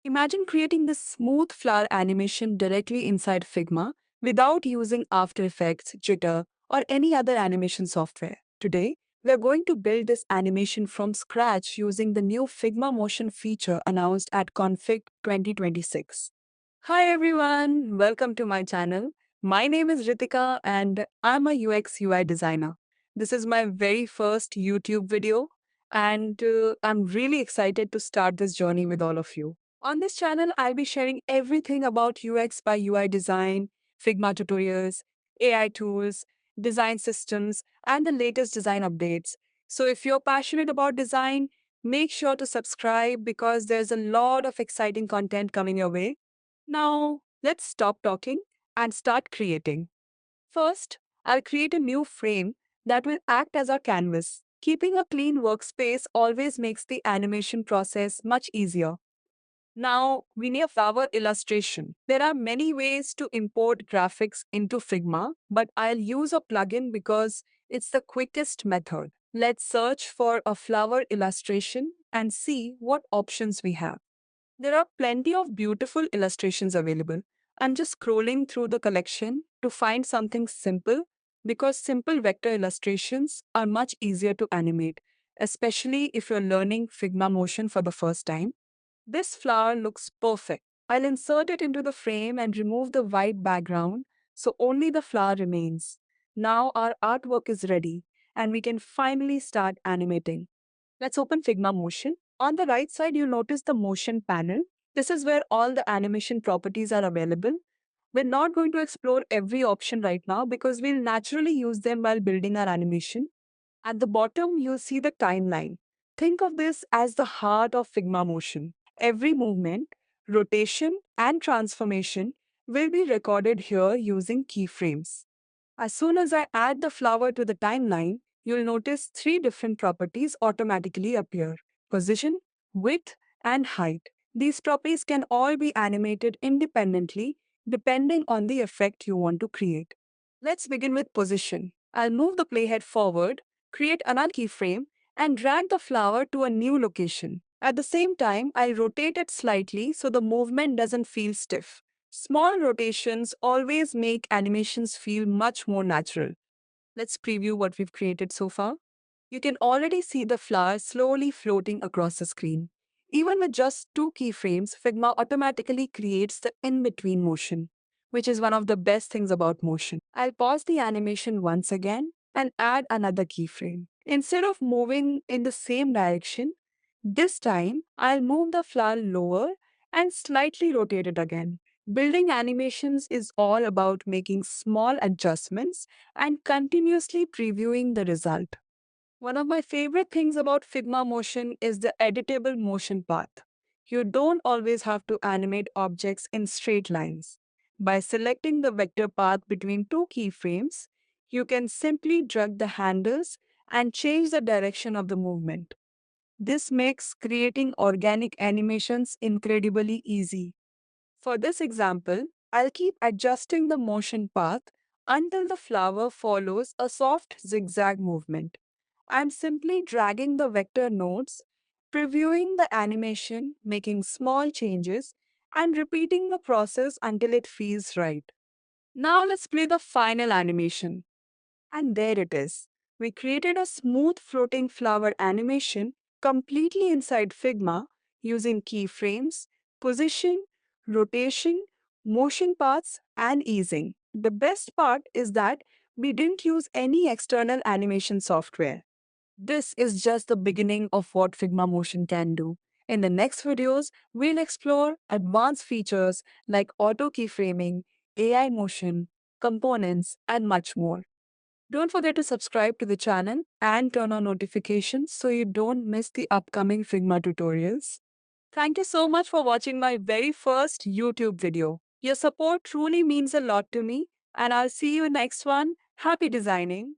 Imagine creating this smooth flower animation directly inside Figma without using After Effects, Jitter, or any other animation software. Today, we are going to build this animation from scratch using the new Figma Motion feature announced at Config 2026. Hi everyone, welcome to my channel. My name is Ritika and I'm a UX UI designer. This is my very first YouTube video and I'm really excited to start this journey with all of you. On this channel, I'll be sharing everything about UX by UI design, Figma tutorials, AI tools, design systems, and the latest design updates. So if you're passionate about design, make sure to subscribe because there's a lot of exciting content coming your way. Now, let's stop talking and start creating. First, I'll create a new frame that will act as our canvas. Keeping a clean workspace always makes the animation process much easier. Now, we need a flower illustration. There are many ways to import graphics into Figma, but I'll use a plugin because it's the quickest method. Let's search for a flower illustration and see what options we have. There are plenty of beautiful illustrations available. I'm just scrolling through the collection to find something simple because simple vector illustrations are much easier to animate, especially if you're learning Figma Motion for the first time. This flower looks perfect. I'll insert it into the frame and remove the white background so only the flower remains. Now our artwork is ready and we can finally start animating. Let's open Figma Motion. On the right side, you'll notice the Motion panel. This is where all the animation properties are available. We're not going to explore every option right now because we'll naturally use them while building our animation. At the bottom, you'll see the timeline. Think of this as the heart of Figma Motion. Every movement, rotation, and transformation will be recorded here using keyframes. As soon as I add the flower to the timeline, you'll notice three different properties automatically appear: position, width, and height. These properties can all be animated independently depending on the effect you want to create. Let's begin with position. I'll move the playhead forward, create another keyframe, and drag the flower to a new location. At the same time, I'll rotate it slightly so the movement doesn't feel stiff. Small rotations always make animations feel much more natural. Let's preview what we've created so far. You can already see the flower slowly floating across the screen. Even with just two keyframes, Figma automatically creates the in-between motion, which is one of the best things about motion. I'll pause the animation once again and add another keyframe. Instead of moving in the same direction, this time I'll move the flower lower and slightly rotate it again. Building animations is all about making small adjustments and continuously previewing the result. One of my favorite things about Figma Motion is the editable motion path. You don't always have to animate objects in straight lines. By selecting the vector path between two keyframes, you can simply drag the handles and change the direction of the movement. This makes creating organic animations incredibly easy. For this example, I'll keep adjusting the motion path until the flower follows a soft zigzag movement. I'm simply dragging the vector nodes, previewing the animation, making small changes, and repeating the process until it feels right. Now let's play the final animation. And there it is. We created a smooth floating flower animation completely inside Figma using keyframes, position, rotation, motion paths, and easing. The best part is that we didn't use any external animation software. This is just the beginning of what Figma Motion can do. In the next videos, we'll explore advanced features like auto keyframing, AI motion, components, and much more. Don't forget to subscribe to the channel and turn on notifications so you don't miss the upcoming Figma tutorials. Thank you so much for watching my very first YouTube video. Your support truly means a lot to me, and I'll see you in next one. Happy designing!